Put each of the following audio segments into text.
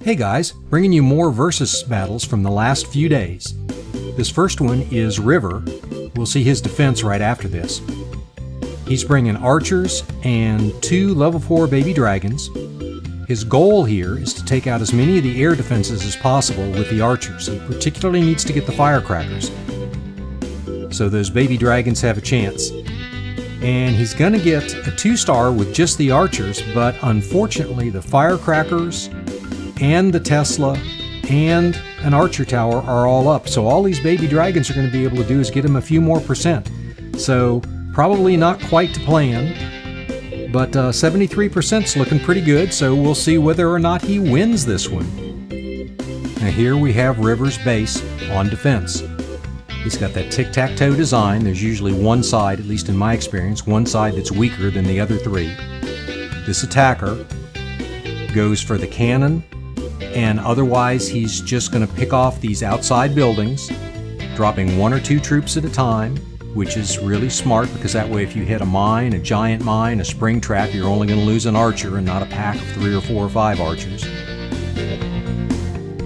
Hey guys, bringing you more versus battles from the last few days. This first one is River. We'll see his defense right after this. He's bringing archers and 2 level 4 baby dragons. His goal here is to take out as many of the air defenses as possible with the archers. He particularly needs to get the firecrackers, so those baby dragons have a chance. And he's going to get a 2-star with just the archers, but unfortunately the firecrackers and the Tesla and an archer tower are all up. So all these baby dragons are going to be able to do is get him a few more percent. So probably not quite to plan, but 73% is looking pretty good. So we'll see whether or not he wins this one. Now here we have River's base on defense. He's got that tic-tac-toe design. There's usually one side, at least in my experience, one side that's weaker than the other 3. This attacker goes for the cannon, and otherwise he's just going to pick off these outside buildings, dropping 1 or 2 troops at a time, which is really smart because that way if you hit a mine, a giant mine, a spring trap, you're only going to lose an archer and not a pack of 3 or 4 or 5 archers.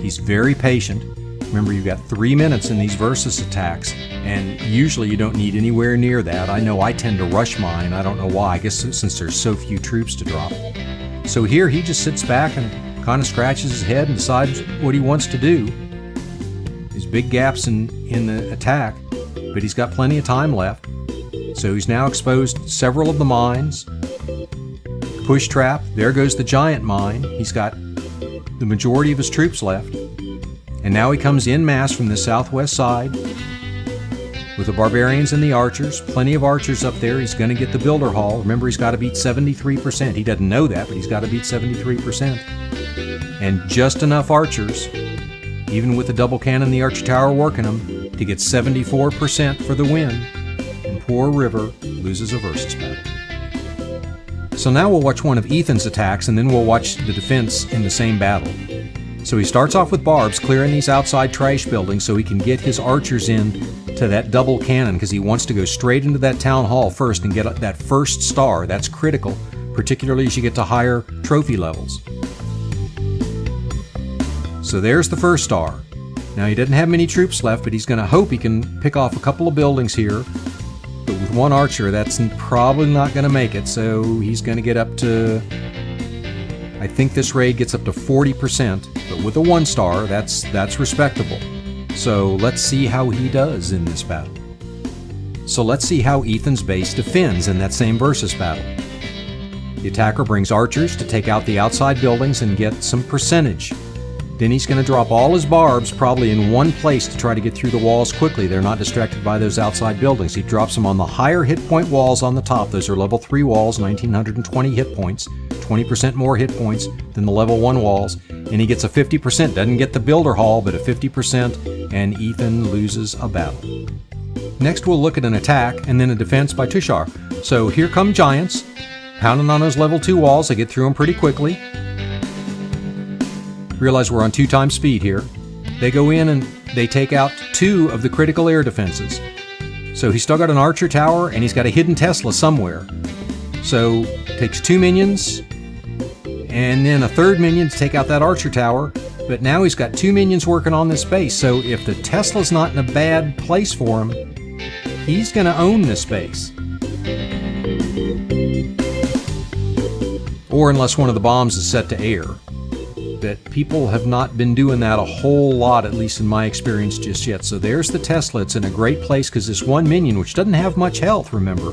He's very patient. Remember, you've got 3 minutes in these versus attacks, and usually you don't need anywhere near that. I know I tend to rush mine. I don't know why. I guess since there's so few troops to drop. So here he just sits back and kind of scratches his head and decides what he wants to do. There's big gaps in the attack, but he's got plenty of time left. So he's now exposed several of the mines. Push trap, there goes the giant mine. He's got the majority of his troops left. And now he comes en masse from the southwest side with the barbarians and the archers. Plenty of archers up there. He's going to get the builder hall. Remember, he's got to beat 73%. He doesn't know that, but he's got to beat 73%. And just enough archers, even with the double cannon and the archer tower working them, to get 74% for the win. And poor River loses a versus battle. So now we'll watch one of Ethan's attacks, and then we'll watch the defense in the same battle. So he starts off with barbs, clearing these outside trash buildings so he can get his archers in to that double cannon, because he wants to go straight into that town hall first and get that first star. That's critical, particularly as you get to higher trophy levels. So there's the first star. Now he doesn't have many troops left, but he's going to hope he can pick off a couple of buildings here. But with 1 archer, that's probably not going to make it, so he's going to get up to... I think this raid gets up to 40%, but with a 1-star, that's respectable. So let's see how he does in this battle. So let's see how Ethan's base defends in that same versus battle. The attacker brings archers to take out the outside buildings and get some percentage. Then he's going to drop all his barbs probably in one place to try to get through the walls quickly. They're not distracted by those outside buildings. He drops them on the higher hit point walls on the top. Those are level 3 walls, 1920 hit points, 20% more hit points than the level 1 walls. And he gets a 50%. Doesn't get the builder hall, but a 50%, and Ethan loses a battle. Next we'll look at an attack and then a defense by Tushar. So here come giants, pounding on those level 2 walls. They get through them pretty quickly. Realize we're on 2 times speed here. They go in and they take out 2 of the critical air defenses. So he's still got an archer tower and he's got a hidden Tesla somewhere. So takes 2 minions and then a 3rd minion to take out that archer tower. But now he's got 2 minions working on this base. So if the Tesla's not in a bad place for him, he's going to own this base. Or unless one of the bombs is set to air. But people have not been doing that a whole lot, at least in my experience, just yet. So there's the Tesla. It's in a great place because this 1 minion, which doesn't have much health, remember,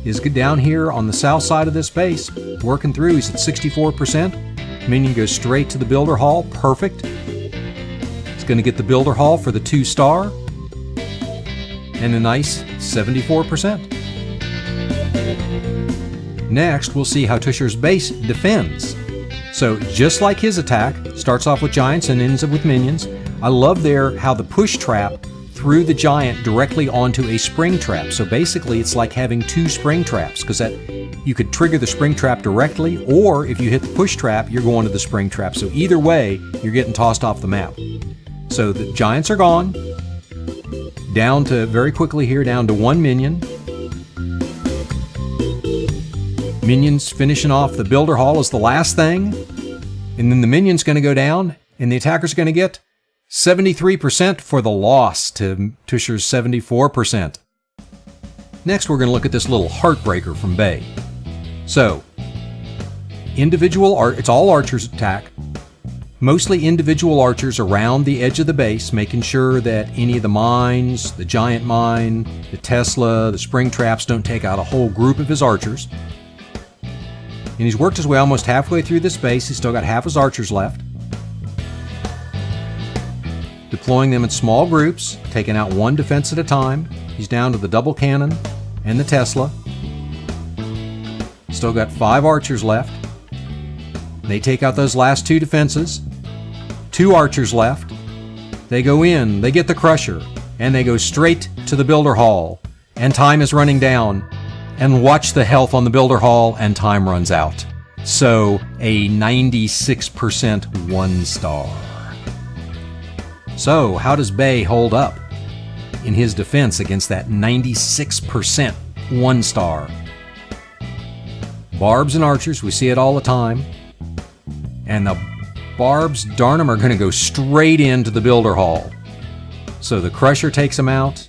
is down here on the south side of this base, working through. He's at 64%. Minion goes straight to the builder hall. Perfect. He's going to get the builder hall for the 2-star. And a nice 74%. Next, we'll see how Tushar's base defends. So just like his attack, starts off with giants and ends up with minions. I love there how the push trap threw the giant directly onto a spring trap. So basically it's like having 2 spring traps, because that you could trigger the spring trap directly, or if you hit the push trap, you're going to the spring trap. So either way, you're getting tossed off the map. So the giants are gone. Down to, very quickly here, down to 1 minion. Minions finishing off the builder hall is the last thing. And then the minion's going to go down, and the attacker's going to get 73% for the loss to Tushar's 74%. Next, we're going to look at this little heartbreaker from Bay. So, it's all archers attack. Mostly individual archers around the edge of the base, making sure that any of the mines, the giant mine, the Tesla, the spring traps don't take out a whole group of his archers. And he's worked his way almost halfway through this base. He's still got half his archers left. Deploying them in small groups, taking out one defense at a time. He's down to the double cannon and the Tesla. Still got 5 archers left. They take out those last 2 defenses. 2 archers left. They go in, they get the crusher, and they go straight to the builder hall. And time is running down. And watch the health on the builder hall, and time runs out. So, a 96% 1-star. So, how does Bay hold up in his defense against that 96% 1-star? Barbs and archers, we see it all the time. And the barbs, darn them, are going to go straight into the builder hall. So the crusher takes them out.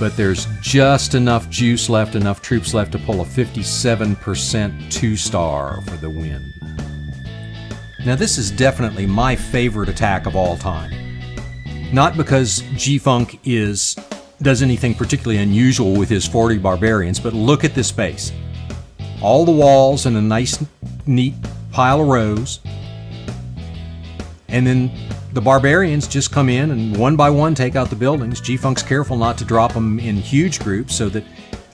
But there's just enough juice left, enough troops left to pull a 57% 2-star for the win. Now this is definitely my favorite attack of all time. Not because G-Funk does anything particularly unusual with his 40 barbarians, but look at this base. All the walls in a nice, neat pile of rows. And then the barbarians just come in and one by one take out the buildings. G-Funk's careful not to drop them in huge groups so that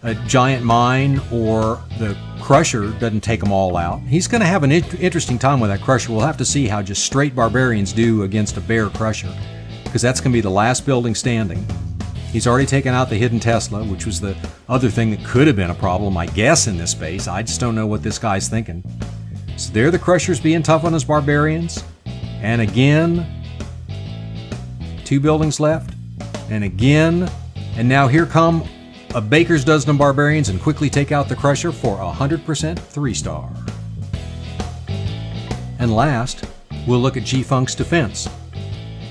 a giant mine or the crusher doesn't take them all out. He's going to have an interesting time with that crusher. We'll have to see how just straight barbarians do against a bare crusher, because that's going to be the last building standing. He's already taken out the hidden Tesla, which was the other thing that could have been a problem, I guess, in this space. I just don't know what this guy's thinking. So there the crushers being tough on his barbarians. And again, 2 buildings left. And again. And now here come a baker's dozen of barbarians and quickly take out the crusher for 100% 3-star. And last, we'll look at G-Funk's defense.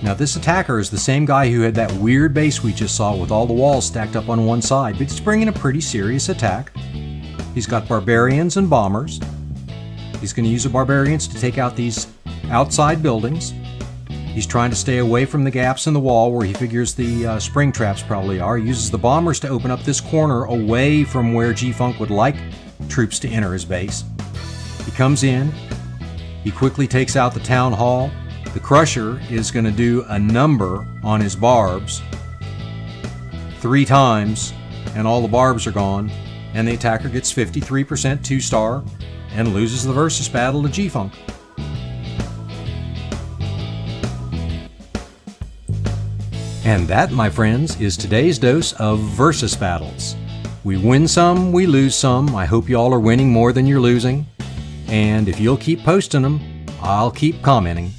Now this attacker is the same guy who had that weird base we just saw with all the walls stacked up on one side, but he's bringing a pretty serious attack. He's got barbarians and bombers. He's going to use the barbarians to take out these outside buildings. He's trying to stay away from the gaps in the wall where he figures the spring traps probably are. He uses the bombers to open up this corner away from where G-Funk would like troops to enter his base. He comes in. He quickly takes out the town hall. The crusher is going to do a number on his barbs 3 times, and all the barbs are gone, and the attacker gets 53% 2-star and loses the versus battle to G-Funk. And that, my friends, is today's dose of versus battles. We win some, we lose some. I hope you all are winning more than you're losing. And if you'll keep posting them, I'll keep commenting.